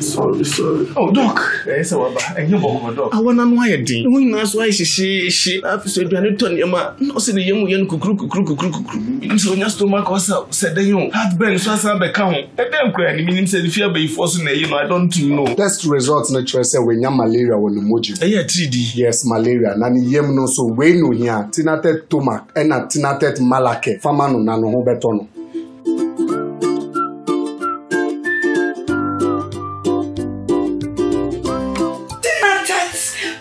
Sorry. Oh, Doc. Yes, and you walk, Doc. I want to know why did. We know why she after no see the young cook. So your stomach was up, said the young heartburn, so I become. And then crying, meaning said if you be forcing, I don't know. Test results natural say when you malaria on the moji. Yeah, TD. Yes, malaria. Nani yem no so we no here. Tinated tomac and a tinated malake. Famano nano hobetono.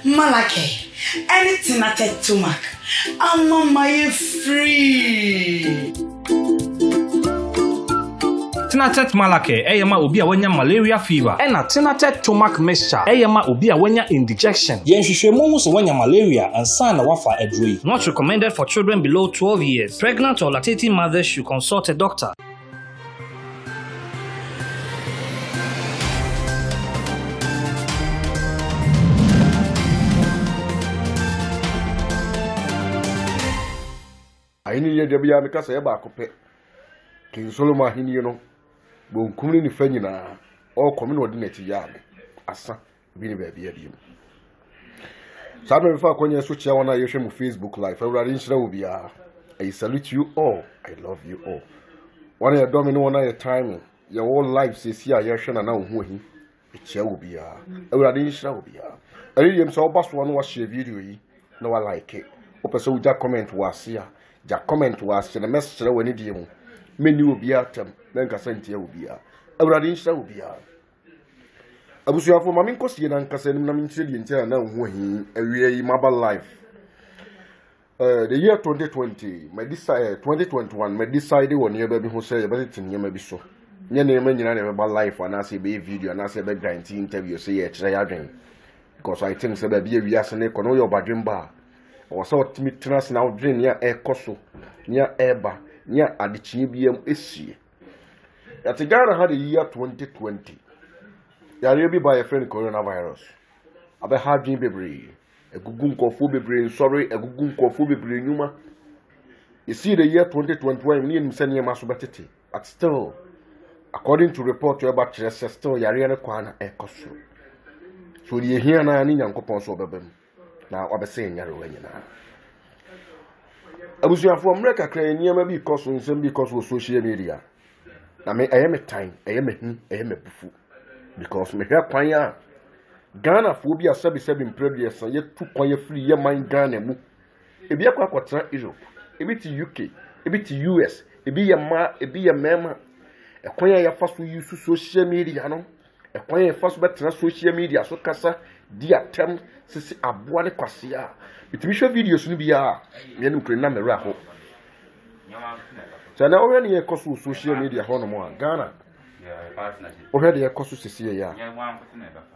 Malake, anything at a tumac. I'm on my free. Tinatet Malake, Eyama Ubia wenya malaria fever, and a Tinatet Tomac mixture, Eyama Ubia wenya indigestion. Yen Shishemomus wenya malaria and Sana Wafa Edri. Not recommended for children below 12 years. Pregnant or lactating mothers should consult a doctor. I need to be a because I have a copy. King Solomon, you know, bon coming in Fenina, or coming ordinate yard. Asa, being a baby. Saturday before when you switch on your Facebook Live, I will be I salute you all. I love you all. One of your domino one your timing. Your whole life says here, you're sure now who he. It shall be a will be a. I read him so bust one watch your video. No, I like it. Open so that comment was here. Ja comment was the message when it you. Many will be at them, then Cassandra will be a. Radisha will be a. I was your for Mammy Costian and Cassandra Chillian now who he a real mobile life. The year 2020, my desire 2021, my decided one year baby who said about it in your so. Your name and your about life and I say baby video and I say back 19 interview say it's a drink. Because I think so that be a reason econo your badging bar. Or so me trans now drain near air coso, near airba, near Adichibium issue. At the Ghana had a year 2020. There be by a friend coronavirus. About having baby, a gugun kofu brain, sorry, a gugun kofu brain numa. You see the year 2021, me and Senya Masubati, but still, according to report to about Chester, still Yariana Kwana air coso. So you hear na ni Yankopon so bebem. Now, I'm saying, you're going now. I was your from Reka Crane, near maybe because of social media. I mean, I am a time, I am a buffo. Because me help Panya Ghana phobia 77 previous, and yet 2 free your mind Ghana. If you are quite Europe, a bit UK, a bit US, a be a mema, a quaya first we use social media, no? A quaya first better social media, so Cassa, dear term. Sisi abuane kwasia bitimisho videos ni bia me no kre na mera ho so na ohwe ne ekoso social media ho no mo Ghana ohwe de ekoso sisi ya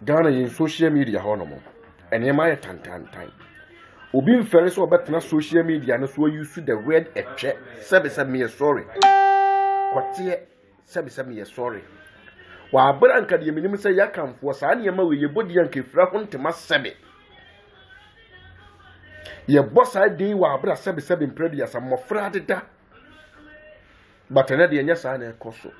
Ghana yin social media ho no mo ene ma ye tantan obi mfere so obetena social media no so use the word etwe sebe me sorry kwatie sebe me sorry wa abranka de minim se yakamfo saa ne ma we yebodi anka fira ho ntema sebe ye boss I day wa abra 77 previous am mofra deda but na de nya sa na ekoso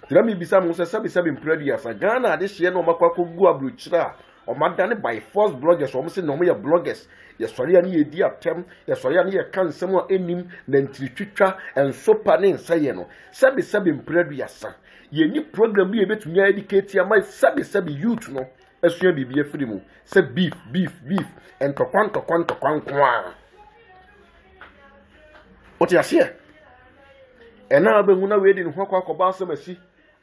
tira mi bisa mo 77 previous Ghana de hye no makwa kogu abrochira o madane by force bloggers o mo se no mo ye bloggers ye sori ani ye di atem ye sori ani ye kan sem a enim na ntiritwitwa enso pa ne nsaye no 77 previous ye ni program bi ye betumi educate ya my 77 youth no esua bibie free mu se beef and tokwan kwa what you see and now be huna we di ho akwa asomasi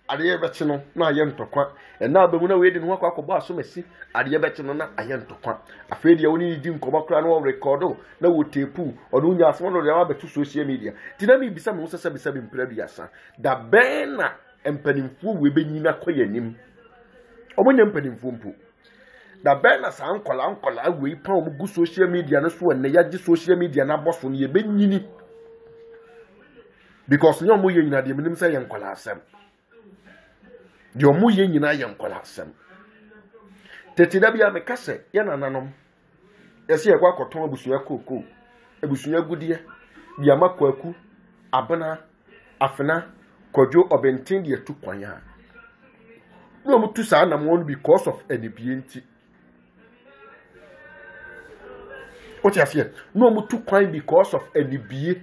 ade beti no na aye ntokwa and now be huna we di ho akwa asomasi ade beti no na aye ntokwa afedi ya woni di nkoba kra no record na wo tepu odo nya afo no ya betu social media dinami bisa mo sese bisa bi mpra biasa da bena empanimfu we benyina koyanim omonye mpanimfu mpu da bena sa ankola we pa omugu social media no so ne yaji social media na boso no ye benyini because nyo mo ye nyina de minim say yankola asem de omo ye nyina yankola asem tete da bia me kase ye nananom ese ye kwa koton abusua koko abusua gudie bia makwaku abena afena kodwo obenten de etu kwanya no mutu saa na mo because of NBNT. What you say? No mutu kwan because of NBA.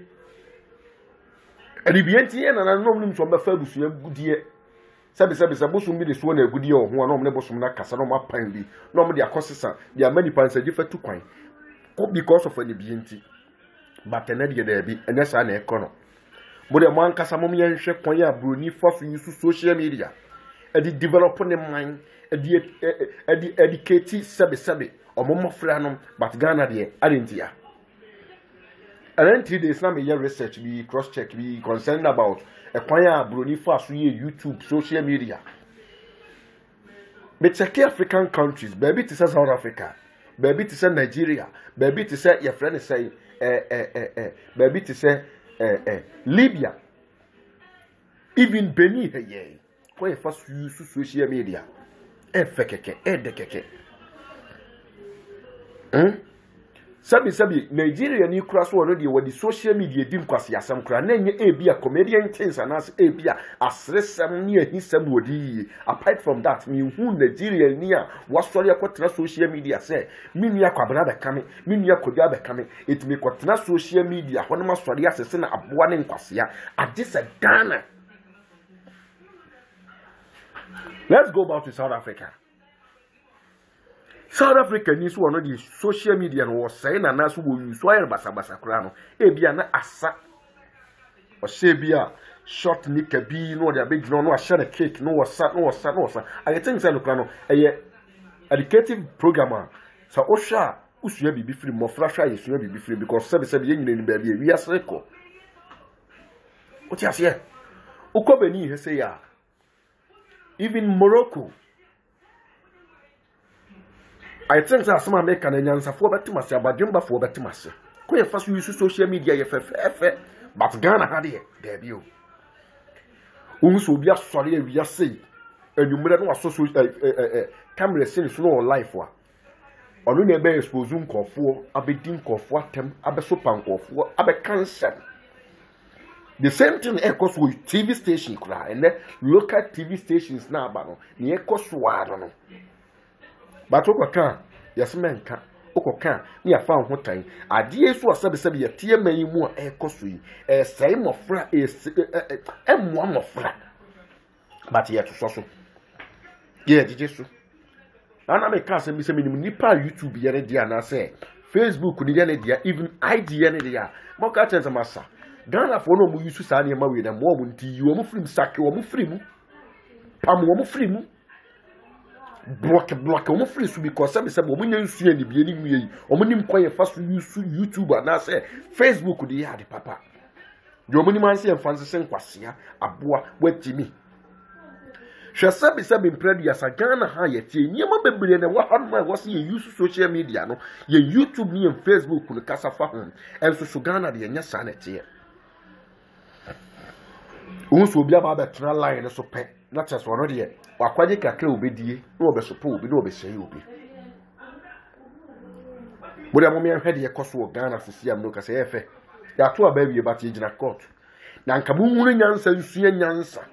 NBNT na no nim so be fa busu agudie. Sabe bosom bi de so na agudie o ho na omne bosom na kasa no mapan bi. Na omde akosesa dia mani pansa ji fa tu kwan. Because of NBNT. But na de there bi enya sa na ekono. Mo de mo ankasa mo ye hwe kwan ya broni fa so use social media. Edi develop ne mind, edi educate sabe omomofra no but Ghana de adentia. And then 3 days na me year research be cross check be concerned about a kwan ya broni fa so ye YouTube social media. Me check African countries, baby to say South Africa, baby to say Nigeria, baby to say your friend say baby to say Libya, even Benin here. Why first use social media? Fekeke, dekeke. Sabi Nigeria ni kura so already with the social media dim kwasi asam kura na nye ebia comedian things and as ebia asresam ni ahisam wodi. Apart from that, me hu Nigeria ni a wasori akotra social media say me nua kwabra be kame, me nua kodwa be kame, it me kotra social media hono masori asese na aboa ne nkwase a agisa Ghana. Let's go back to South Africa. South Africa needs one of the social media and was saying and as we use wire basa krano. Ebia na asa. Or sebia short nika be no the big no share a cake, no was. I think so krano a educative programmer. So Osha usuya be free more flasha is be free because 7 in baby we are record. What you say? Ukobeni he say ya. Even Morocco. I think that some American and Yansa for Batimasa, but Jumba for Batimasa. Quite fast use social media, but Ghana had it, debut. Unso be a sorry, we are say, and you may not social camera scenes no life. Or you may expose Zoom call for, a bedin call for them, a besopan call for, a cancer. The same thing echoes with TV station cry and local TV stations now, but the echoes were. But Oka, yes, man can. Oka, near found what time. I dear so sabi a tear may more echoes, a same of fra is one of fra. But yet, so. Yeah, did you so? And I make us and Miss Nipa YouTube yet, dear, I say. Facebook could even ID any dear. Moka tells a massa. Ghana for no use to sign your married and more than you almost free sack or free. Pam free. Block almost free because some said women you see any beginning me or when you quite fast use YouTube and I say Facebook could the papa. Your money man say and fancy Quasia, a boy, wet Jimmy. Shall sabi in previous a Ghana higher tea, you remember and what was you use social media, no? Your YouTube me and Facebook could cast a phone and so Ghana the young sanity. Unso bia ba betra line so pe na chese ono de wakwaje kakra obedie na obesopo obi na obeseye obi bodi amomi ahwede ye koso Ghana sisi am no kase efe ya to abawie ba tie gina court na nka munhuru nyansa nsua nyansa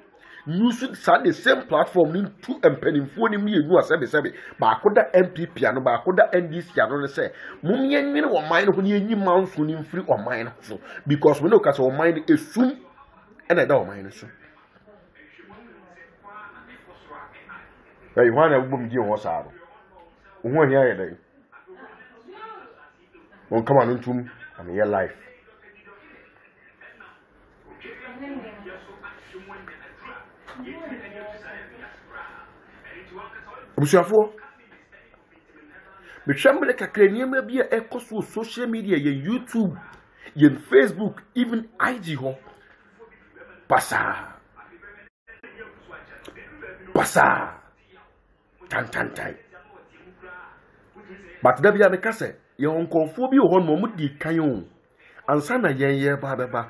use the same platform ni two empanimfo ni mienu asebe ba akoda MPP ano ba akoda NDC ano ne se mumye nwene wo man ho ni enyi manso ni mfiri o man so because we know kase o man esum and I don't mind so. Hey, one of them give us out. One here, day. Won't come on into and your life. Bushafo. But Shamble Kakrania may be a echo social media, your YouTube, your Facebook, even IG ho. Passa. Tan. But there be a case, your uncle phobia on Momudi Kayon. And Sana Yen Baba.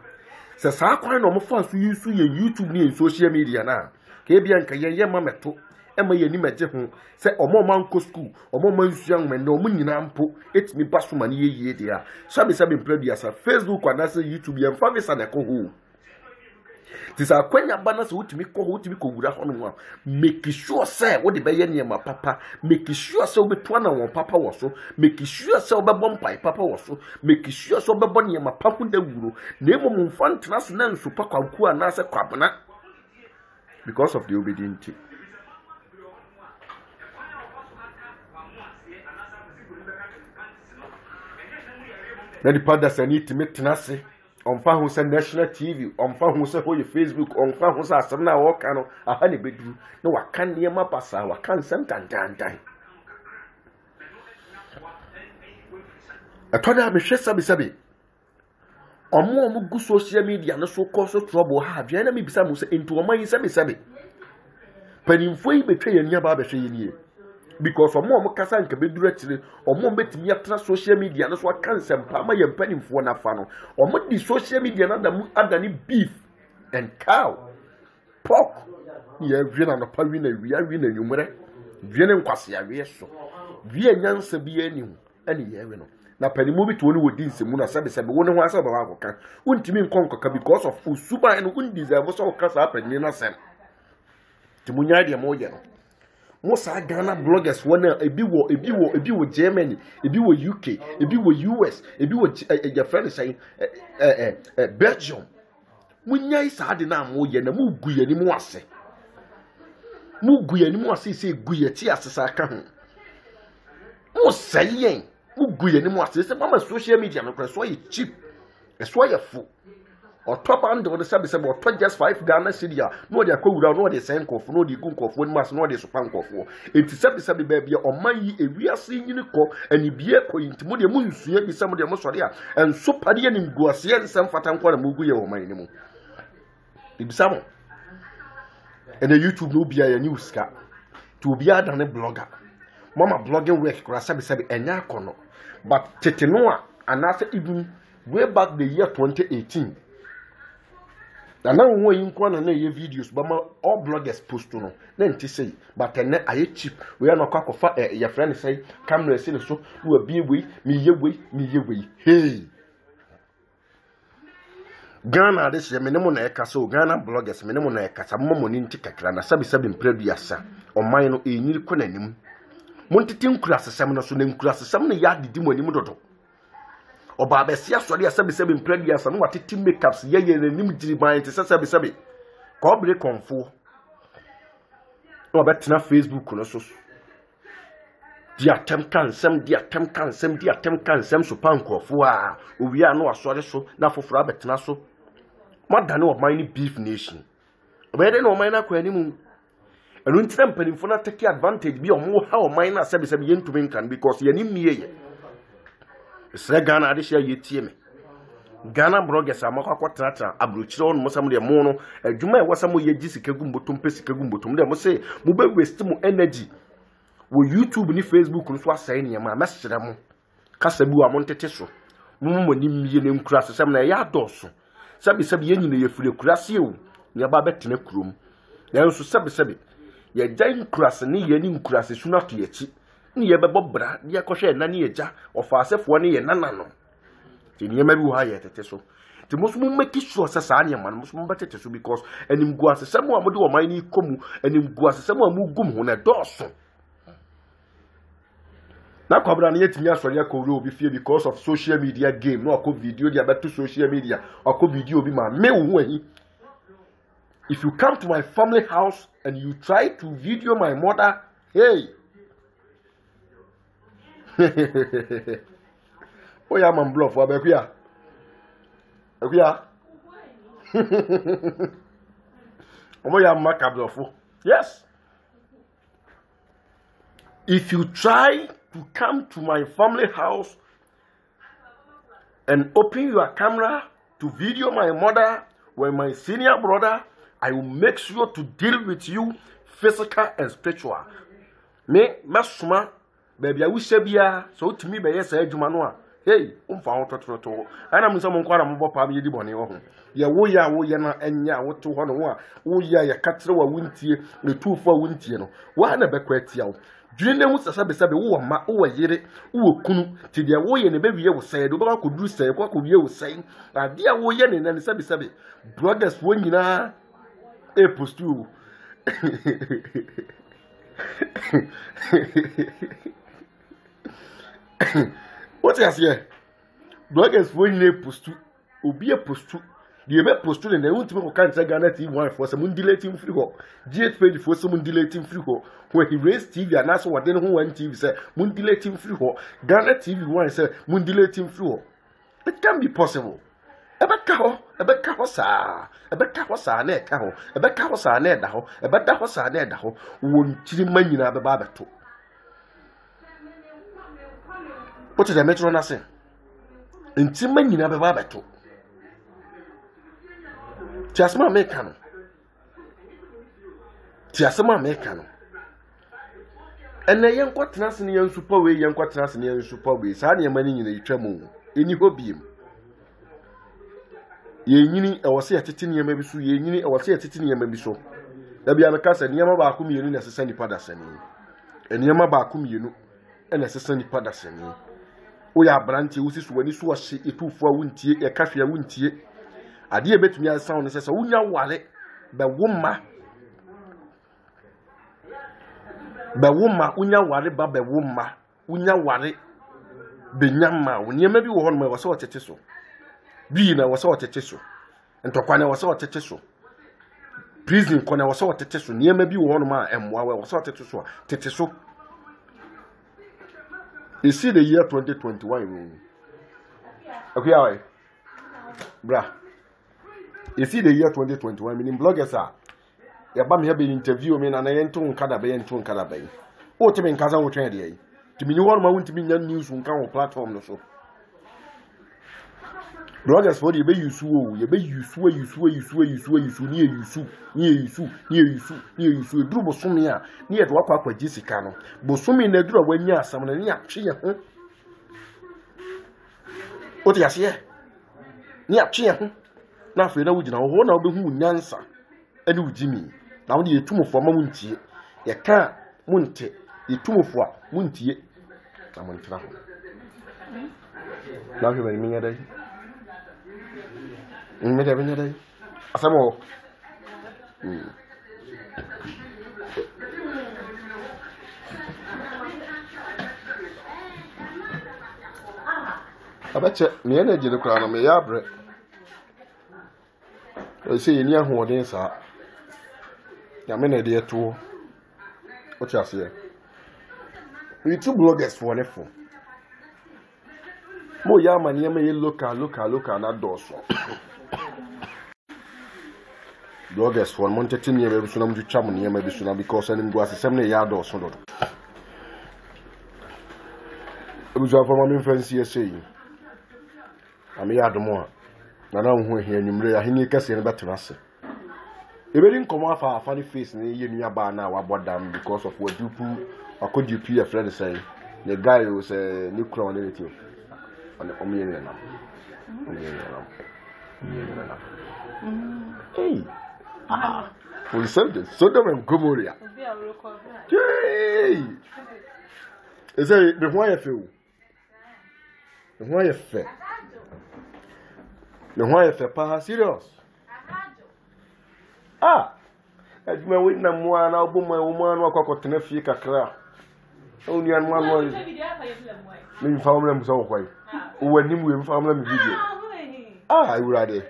Says how kind of fast you use your YouTube near social media now. Kabian Kayen Mameto, Emma Yenimaje, say or more man school, or more man's young men, no money nampo, it's me pass from an year. Sabi Sabin Predia, Facebook and that's a YouTube and Favis and a coho. This are Quenya banners would me call what me could have make sure, sir, what the bayer near my papa, make sure so be one on papa was so, make sure so be bomb by papa was so, make sure so be bonny my papa de wuro, name of fun transnational super quaku and nasa crabana because of the obedience. Now the part that I need to make tenacity. On fa who say national TV, on fa who say ho your Facebook, on fa who say asem na wo kan no aha ne beduru na wa kan ne ma pasa wa kan sem tantantan atoda me hwe sabi omo gu social media no so cause trouble ha dwe na me bisa mu say into oman yi sabi panimfo yi betwe yania ba behwe yenie because omo kasa nka beduru atire omo betimi atra social media no so aka nsempa ma yempanimfo na fa no omo di social media na adani beef and cow pork ye hwe na pa wi na nwumre hwe ne nkwase awe so hwe nyansa bi anihu ani ye hwe no na panimu bi to ni wodi nsemu na sabe wo ne ho asa ba wa koka untimi nkonkoka because of usuba no undeserve so kasa apani na sem timunya de mo ye no Most Ghana bloggers wanna ebi wo Germany, ebi wo UK, ebi wo US, ebi wo your friend say Belgium. Munya isa de na mo ye na mu guye ni mu ase. Mu guye ni mu ase say guye ti asesa ka ho. Mo sayen, mu guye ni mu ase say mama social media no so ye cheap. E so ye full. Or top and the service about just 5 Ghana city. No, they are cool down, no, they send off, no, they go off, one must know they spank off. It's a baby or my we are seeing in the call and you be a point to the moon, see some of the most and so padian in Guasia and some fatan for a movie or my name. It's some and the YouTube no be a news cat to be than a blogger. Mama blogging work, Krasabi and Yakono, but Tetenoa and after even way back the year 2018. And now when you can na your videos, but all bloggers post to no. Then to say, but then I cheap. We are not cock of your friend say, camera say so. You will be way, me ye way. Hey, Ghana this year minimum eka so Ghana bloggers minimum eka sa mo money ntika na sabi mpreduasa. O man no e nyiri ko nanim. Montiti nkura sesem no so na nkura sesem no ya didi mo anim dodo. Oba besia sori asabi mpredia sa no watiti makeups ye nanim diriban te sabi ko bre konfo no betina Facebook no so di atem kansem so pankofo a owi a no asori so na foforo betina so madane o man ni beef nation obede no man na kwa animu enu ntira mpanimfo na take advantage bi o mo ha o man na sabi yentumi nkan because ye ni mieye Sre Ghana ade share yetie me Ghana bloggers amakwa tratra abrochire on mosam de mo no adwuma e wasam ye gi sikagu mbotom pe sikagu mbotom de mo say mo be waste mo energy wo YouTube ni Facebook no so asai ne ma mesere mo kasa bi wa mo ntete so mo ni miye ne nkura sesem na ya doso sabi ye nyine ye fure kurase o ne ba betene kurom na so sabi ye gyan kurase ne ye ni nkurase su na to ye chi ni ye bebo bra ni akohwe na ni eja ofaasefo ne ye nana no ti ni ma bi wo ha ye tete so ti mo so mo make sure say sa ne man mo so mo betete so because enim gu asesem a mo de o man ni komu enim gu asesem a mo gum ho na doso na kwabra na yetimi asori akoro obi fie because of social media game no akọ video dia beto social media akọ video bi ma me wo ahi. If you come to my family house and you try to video my mother, hey. Oh yeah, man, bluff. What about here? Oh yeah, man, bluff. Yes. If you try to come to my family house and open your camera to video my mother or my senior brother, I will make sure to deal with you physical and spiritual. Me, masuma. Baby, I wish bia so to me by yes, Jumanoa. hey umfa ho tototo ana mun samo kwara mo bopa bi di bone wo ho ye wo ya na enya wo to ho no wo a wo ya katre wa wuntie ne tuufo wa wuntie no wa na bekwa atia wo dwene ne hu sasabe wo ma wo yire wo kunu ti dia wo ye ne bewie wo sai do ba ko duru sai ko wie wo sai ade a wo ye ne na sabe brothers wo nyina e postu what is here bloggers wo nyina postu obi e postu the ebe postu ne won timi ko kan Ghana TV1 for some deleting free ho GH page for some deleting free ho where he raised TV and also what then who one TV say mun deleting free ho Ghana TV1 say mun deleting free ho it can be possible ebeka ho sa na eka ho ebeka ho sa na eda ho ebeda ho sa na eda ho won tiri manyina be ba beto what is the metro na say nti manyina be ba beto Tiasema mekano. Ene yen kwatena se ne yen super we yen kwatena se ne yen super we. Sa ne mani nyina yitwamu. Eni hobiem. Ye nyini e wose yetete ne yema bi so ye nyini e wose yetete ne yema bi so. Da bia meka se ne yema ba ko mienu na sesa ni pada sani. Ene yema ba ko mienu na sesa ni pada sani. O ya branche wo sisu wani so hye etufo a wuntie e kahwe a wuntie. Ade betumi asan no sese wunya wale be woma unya ware ba be woma unya ware be nyama woniema bi wo ho no wo se otete so bi na wo se otete so ntokwa na wo se otete so prison ko na wo se otete so niema bi wo ho no ma emwa wo se otete so tete so. You see the year 2021 okay away bra. You see the year 2021, meaning bloggers are. Ya bam here be interview me na yento nkada be yento nkada be. O timi nkaza wo twen de yi. Timi ni won ma won timi nya news nka wo platform no so. Bloggers for you be use wo, you be use ni use duru bosomi a ni ye to akwa jisika no. Bosomi na duru wanya asam na ni atwe ye ho. O ti ase ni atwe ye ho. Na afre na wugina ho na obehu nyansa ene wugimi na wo de yetumofo ma muntie ye ka munte yetumofo a muntie na muntra ho na hwe bani minya dai minya dai asamo abache me ene jide kura na me ya bre. I say you near who then, sir. Yamene dear too. What you say? We two bloggers for the phone. Mo yaman yame look na doso. Bloggers for Montetin year sunam to cham near maybe sooner because I didn't go as a 7 yard or so. It was from my infancy saying. I'm a yard more. Na hu here nyumre ahini kase ne betena se ebedi nkomo afa funny face ne ye nua ba na wabodam because of what dupu akodupu your friend say the guy who say ni kura on anything on the omiye na hey we said this Sodom and Gomorrah hey is it the why you feel the why you feel. The why if a serious? As my wit na moi na obo my woman wa kwa kotena fie kakra. Only an one was. Me family am so kwai. O wanim we family me video. I would rather.